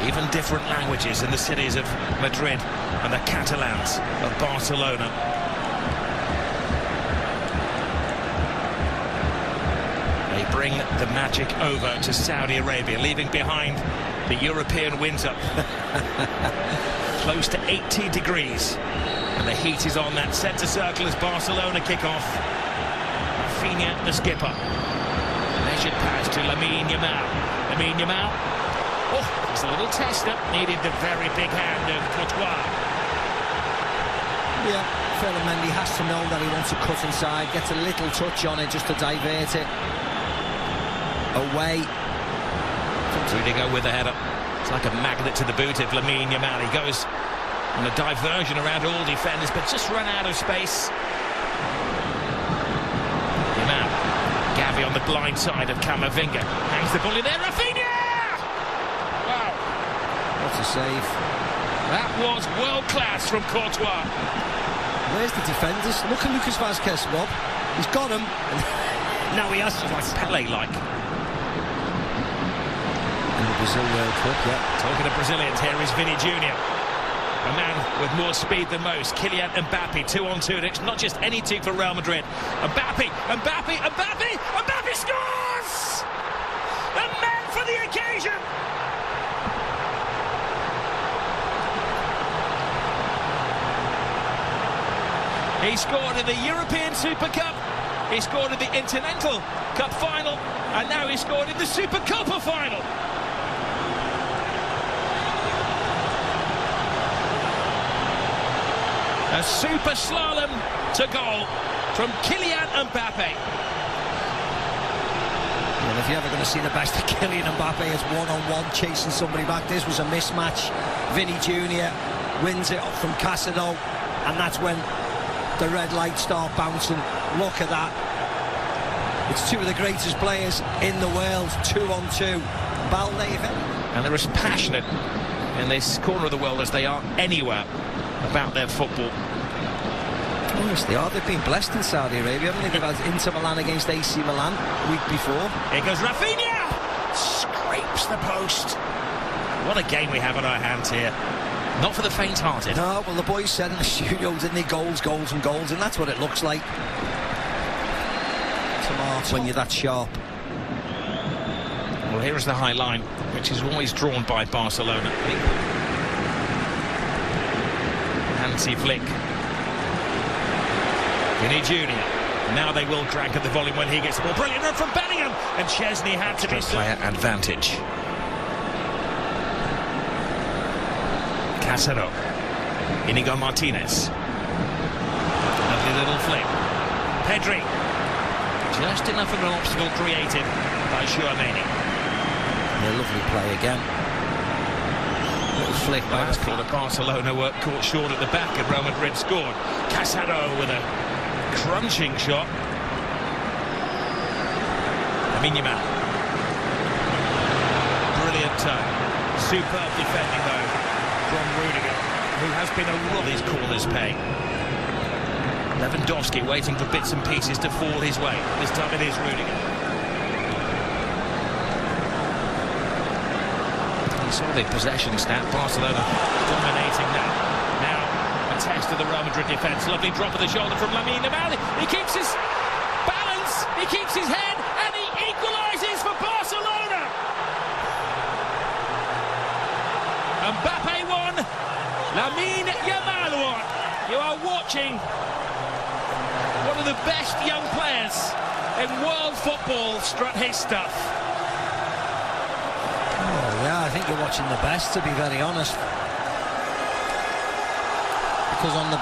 Even different languages in the cities of Madrid and the Catalans of Barcelona. They bring the magic over to Saudi Arabia, leaving behind the European winter. Close to 80 degrees. And the heat is on that centre circle as Barcelona kick off. Rafinha, the skipper. Measured pass to Lamine Yamal. Lamine Yamal. Oh, it's a little tester. Needed the very big hand of Courtois. Yeah, Mendy has to know that he wants to cut inside. Gets a little touch on it just to divert it away. Rudiger with the header. It's like a magnet to the boot of Lamine Yamal. He goes on a diversion around all defenders, but just run out of space. Yamal. Gavi on the blind side of Camavinga. Hangs the ball in there. Rafinha! Wow. What a save. That was world class from Courtois. Where's the defenders? Look at Lucas Vazquez, Rob. He's got him. Now he has to. Like Pele-like. In the Brazil World Cup, yeah. Talking of Brazilians, here is Vini Jr. A man with more speed than most. Kylian Mbappe, 2-on-2. It's not just any two for Real Madrid. Mbappe scores! The man for the occasion! He scored in the European Super Cup. He scored in the Intercontinental Cup final. And now he scored in the Super Copa final. A super slalom to goal from Kylian Mbappe. Well, if you're ever going to see the best of Kylian Mbappe as one-on-one chasing somebody back, this was a mismatch. Vini Jr. wins it from Casado, and that's when the red lights start bouncing. Look at that. It's two of the greatest players in the world, 2-on-2. Balde, and they're as passionate in this corner of the world as they are anywhere about their football. Yes, they are. They've been blessed in Saudi Arabia, haven't they? They've had Inter Milan against AC Milan the week before. Here goes Rafinha! Scrapes the post. What a game we have on our hands here. Not for the faint-hearted. No, well, the boys said in the studio, didn't they? Goals, goals and goals, and that's what it looks like. Tomato. When you're that sharp. Well, here is the high line, which is always drawn by Barcelona. Hansi Flick. Vini Jr. Now they will crank at the volume when he gets the ball. Brilliant run from Bellingham, and Chesney had to be player advantage. Casado. Inigo Martinez. Lovely little flip. Pedri. Just enough of an obstacle created by Chouameni. A lovely play again. Little flick by Last quarter, Barcelona were caught short at the back and Real Madrid scored. Casado with a crunching shot. Lamine Yamal. Brilliant turn. Superb defending though from Rudiger, who has been a lot of these corners paying. Lewandowski waiting for bits and pieces to fall his way. This time it is Rudiger. You saw the possession stat. Barcelona dominating now. Now a test of the Real Madrid defence. Lovely drop of the shoulder from Lamine Yamal. He keeps his balance, he keeps his head, and he equalises for Barcelona. Mbappe won, Lamine Yamal won. You are watching one of the best young players in world football strut his stuff. Oh, yeah, I think you're watching the best, to be very honest. Because on the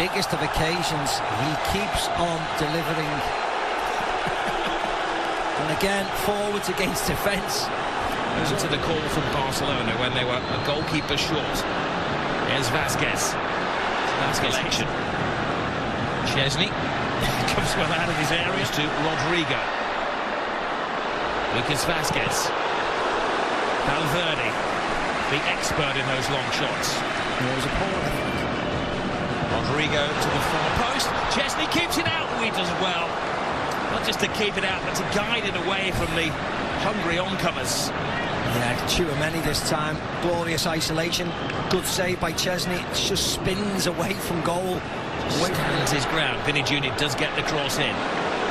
biggest of occasions, he keeps on delivering. And again, forwards against defence. Listen to the call from Barcelona when they were a goalkeeper short. Here's Vazquez. Vazquez action. Chesney comes well out of his area to Rodrigo. Lucas Vazquez. Valverde, the expert in those long shots. There was a corner. Rodrigo to the far post. Chesney keeps it out. He does well. Not just to keep it out, but to guide it away from the hungry oncomers. Yeah, Tchouaméni this time. Glorious isolation. Good save by Chesney. It just spins away from goal. Stands his ground. Vinny Jr. does get the cross in.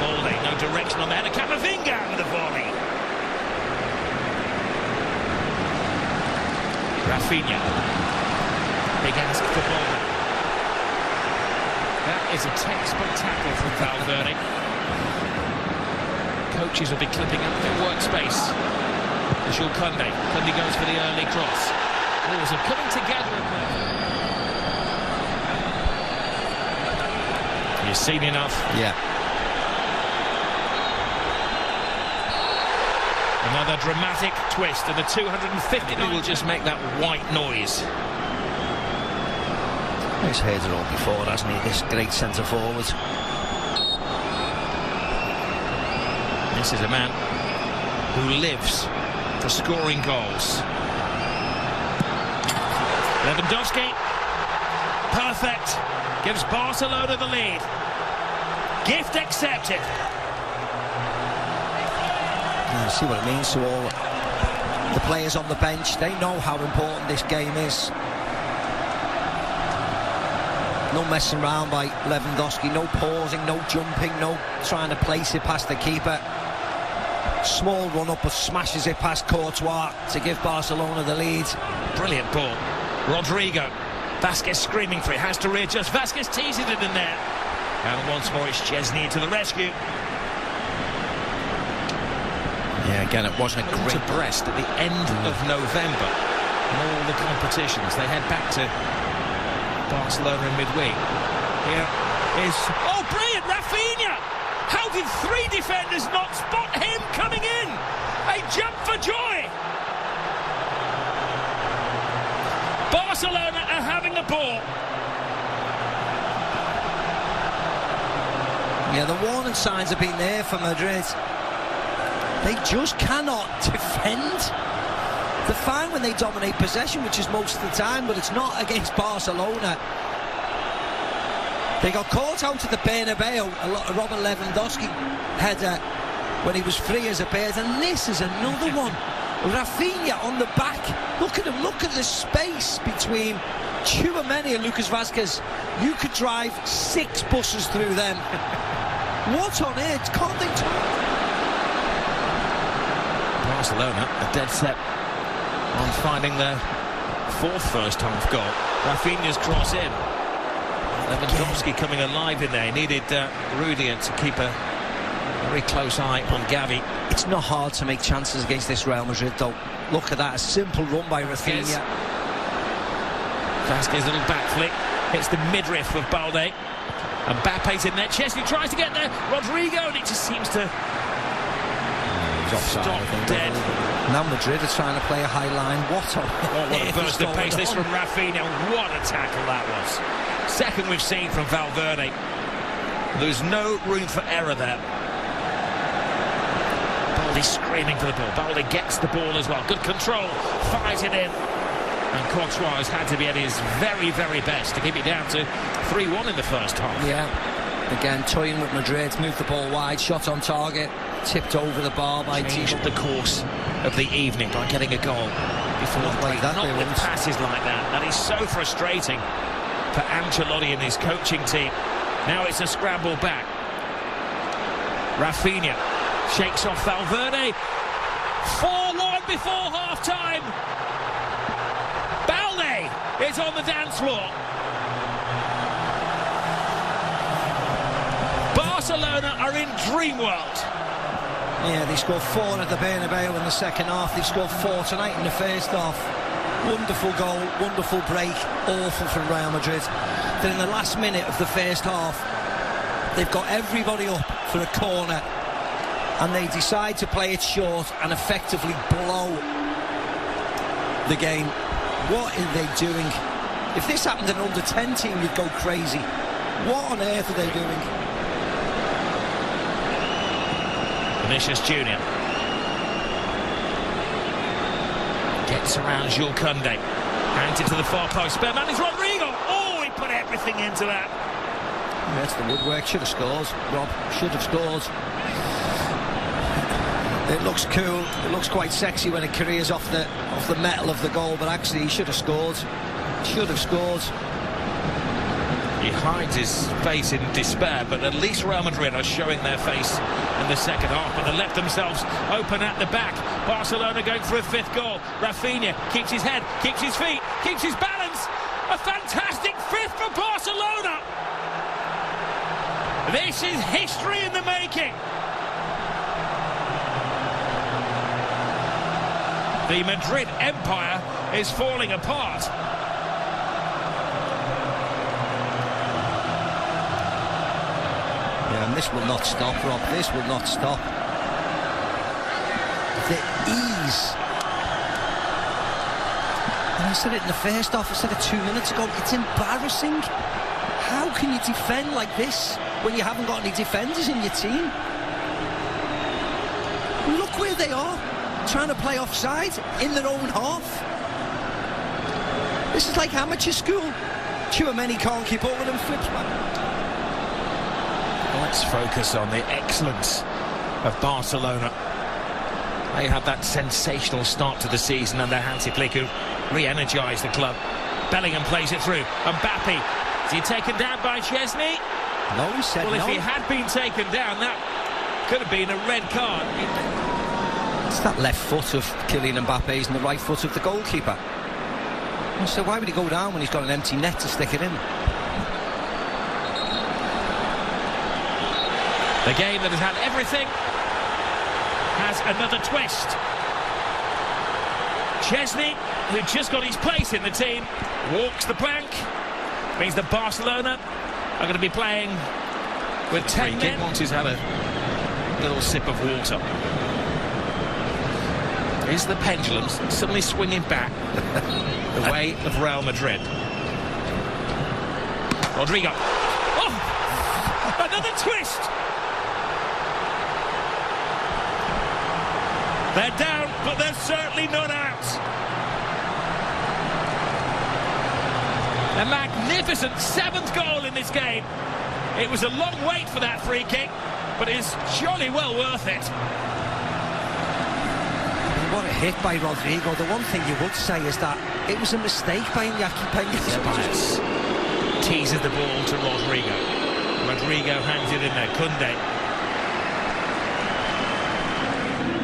Balde, no direction on the header. Camavinga with a volley. Rafinha. Big ask for Balde. That is a textbook tackle from Valverde. Coaches will be clipping up their workspace. Jules Koundé. Koundé goes for the early cross. Balls are coming together. You've seen enough. Yeah. Another dramatic twist, and the 250 will just make that white noise. He's heard it all before, hasn't he? This great centre forward. This is a man who lives for scoring goals. Lewandowski, perfect, gives Barcelona the lead. Gift accepted. You see what it means to all the players on the bench. They know how important this game is. No messing around by Lewandowski, no pausing, no jumping, no trying to place it past the keeper. Small run-up, but smashes it past Courtois to give Barcelona the lead. Brilliant ball. Rodrigo. Vasquez screaming for it, has to readjust. Vasquez teases it in there. And once more it's Chesney to the rescue. Yeah, again, it wasn't a great... to Brest at the end of November. In all the competitions, they head back to Barcelona in midweek. Here is... Oh, brilliant! Rafinha! How did three defenders not spot him coming in? A jump for joy! Barcelona are having the ball. Yeah, the warning signs have been there for Madrid. They just cannot defend. They're fine when they dominate possession, which is most of the time, but it's not against Barcelona. They got caught out at the Bernabeu, a Robert Lewandowski header when he was free as a bird, and this is another one. Rafinha on the back. Look at him, look at the space between Tchouaméni and Lucas Vasquez. You could drive 6 buses through them. What on earth? Can't they... Barcelona are dead set on finding their 4th first-half goal. Rafinha's cross in. Lewandowski coming alive in there. He needed Rudiger to keep a very close eye on Gavi. It's not hard to make chances against this Real Madrid, though. Look at that, a simple run by Rafinha. Vasquez, little back flick, hits the midriff of Balde. And Mbappe's in there. Chesney tries to get there. Rodrigo, and it just seems to stop dead. Now Madrid are trying to play a high line. What a burst of pace. This from Rafinha. What a tackle that was. Second we've seen from Valverde. There's no room for error there. Balde screaming for the ball. Balde gets the ball as well. Good control. Fires it in. And Courtois has had to be at his very, very best to keep it down to 3-1 in the first half. Yeah. Again, toying with Madrid. Moved the ball wide. Shot on target. Tipped over the bar by Changed the course of the evening by getting a goal before the break. Not with passes like that. That is so frustrating for Ancelotti and his coaching team. Now it's a scramble back. Rafinha shakes off Valverde. 4-1 before half-time. Balde is on the dance floor. Barcelona are in dream world. Yeah, they scored 4 at the Bernabeu in the second half. They scored 4 tonight in the first half. Wonderful goal, wonderful break, awful from Real Madrid. Then in the last minute of the first half, they've got everybody up for a corner, and they decide to play it short and effectively blow the game. What are they doing? If this happened in an under-10 team, you'd go crazy. What on earth are they doing? Vinicius Jr. gets around Jules Koundé. Hands it to the far post. Spare man is Rodrigo. Oh, he put everything into that. That's the woodwork. Should have scored, Rob. Should have scored. It looks cool, it looks quite sexy when it careers off the metal of the goal, but actually he should have scored. Should have scored. He hides his face in despair, but at least Real Madrid are showing their face in the second half, but they left themselves open at the back. Barcelona going for a fifth goal. Rafinha keeps his head, keeps his feet, keeps his balance. A fantastic fifth for Barcelona. This is history in the making. The Madrid empire is falling apart. Yeah, and this will not stop, Rob. This will not stop. The ease. And I said it in the first half, I said it 2 minutes ago, it's embarrassing. How can you defend like this when you haven't got any defenders in your team? Look where they are, trying to play offside in their own half. This is like amateur school. Tchouaméni can't keep up with them, flips back. Let's focus on the excellence of Barcelona. They had that sensational start to the season under Hansi Flick, who re-energised the club. Bellingham plays it through. Mbappe. Is he taken down by Chesney? No, he said well, no. If he had been taken down, that could have been a red card. It's that left foot of Kylian Mbappe's and the right foot of the goalkeeper. So why would he go down when he's got an empty net to stick it in? The game that has had everything has another twist. Chesney, who just got his place in the team, walks the plank. Means that Barcelona are going to be playing with 10 men. Once he's had a little sip of water. Is the pendulum suddenly swinging back the way of Real Madrid? Rodrigo. Oh! Another twist! They're down, but they're certainly not out. A magnificent 7th goal in this game. It was a long wait for that free kick, but it's surely well worth it. What a hit by Rodrigo. The one thing you would say is that it was a mistake by Iñaki Peña. Teases the ball to Rodrigo. Rodrigo hangs it in there. Koundé.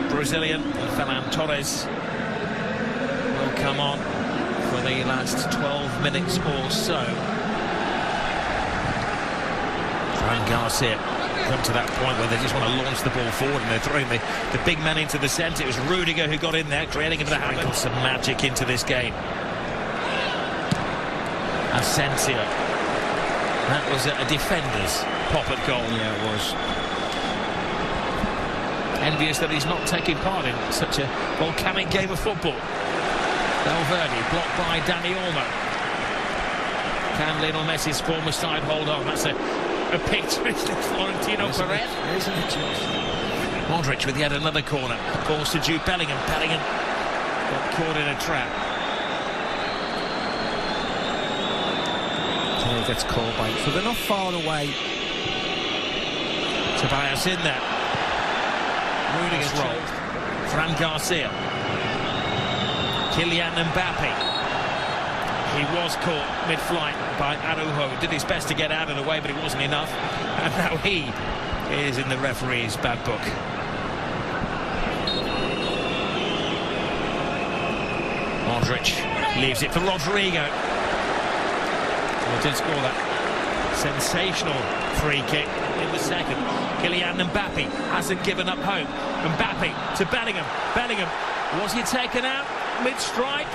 Brazilian Ferran Torres will come on for the last 12 minutes or so. Fran Garcia come to that point where they just want to launch the ball forward and they're throwing the big man into the centre. It was Rudiger who got in there, creating into the handle. Some magic into this game. Asensio. That was a defender's pop-at goal. Yeah, it was. Envious that he's not taking part in such a volcanic game of football. Valverde blocked by Dani Olmo. Can Lionel Messi's former side hold on? That's a picture of Florentino Perez. Isn't it just? Modric with yet another corner. Balls to Jude Bellingham. Bellingham got caught in a trap. He gets called by. So they're not far away. Tobias in there. Rudiger's roll. Fran Garcia. Kylian Mbappe. He was caught mid-flight by Araujo. Did his best to get out of the way, but it wasn't enough. And now he is in the referee's bad book. Modric leaves it for Rodrigo. Well, did score that sensational free kick in the second. Kylian Mbappe hasn't given up hope. Mbappe to Bellingham. Bellingham, was he taken out mid-strike?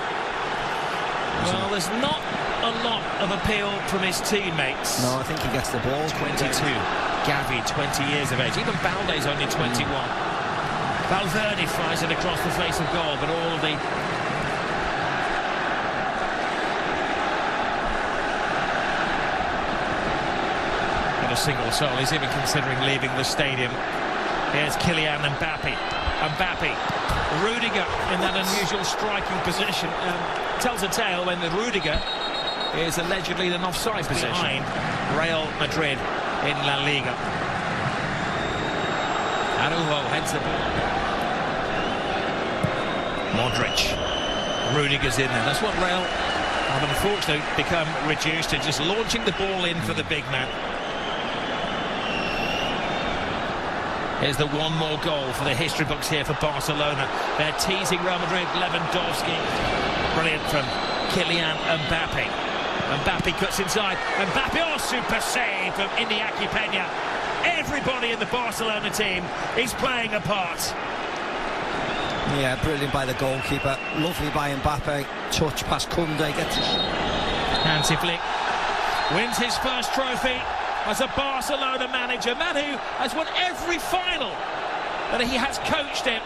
Well, there's not a lot of appeal from his teammates. No, I think he gets the ball. 22. Gavi, 20 years of age. Even Balde's only 21. Valverde fires it across the face of goal, but all of the... Not a single soul is even considering leaving the stadium. Here's Kylian Mbappe. Mbappe. Rudiger in that unusual striking position. Tells a tale when the Rudiger is allegedly an offside position behind Real Madrid in La Liga. Araujo heads the ball. Modric. Rudiger's in there. That's what Real have unfortunately become reduced to, just launching the ball in for the big man. Here's the one more goal for the history books here for Barcelona. They're teasing Real Madrid. Lewandowski. Brilliant from Kylian Mbappe. Mbappe cuts inside. Mbappe, oh, super save from Iñaki Peña. Everybody in the Barcelona team is playing a part. Yeah, brilliant by the goalkeeper. Lovely by Mbappe. Touch past Koundé. Gets Hansi Flick wins his first trophy as a Barcelona manager. Man who has won every final that he has coached in.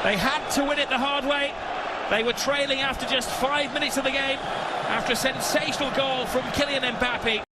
They had to win it the hard way. They were trailing after just 5 minutes of the game after a sensational goal from Kylian Mbappe.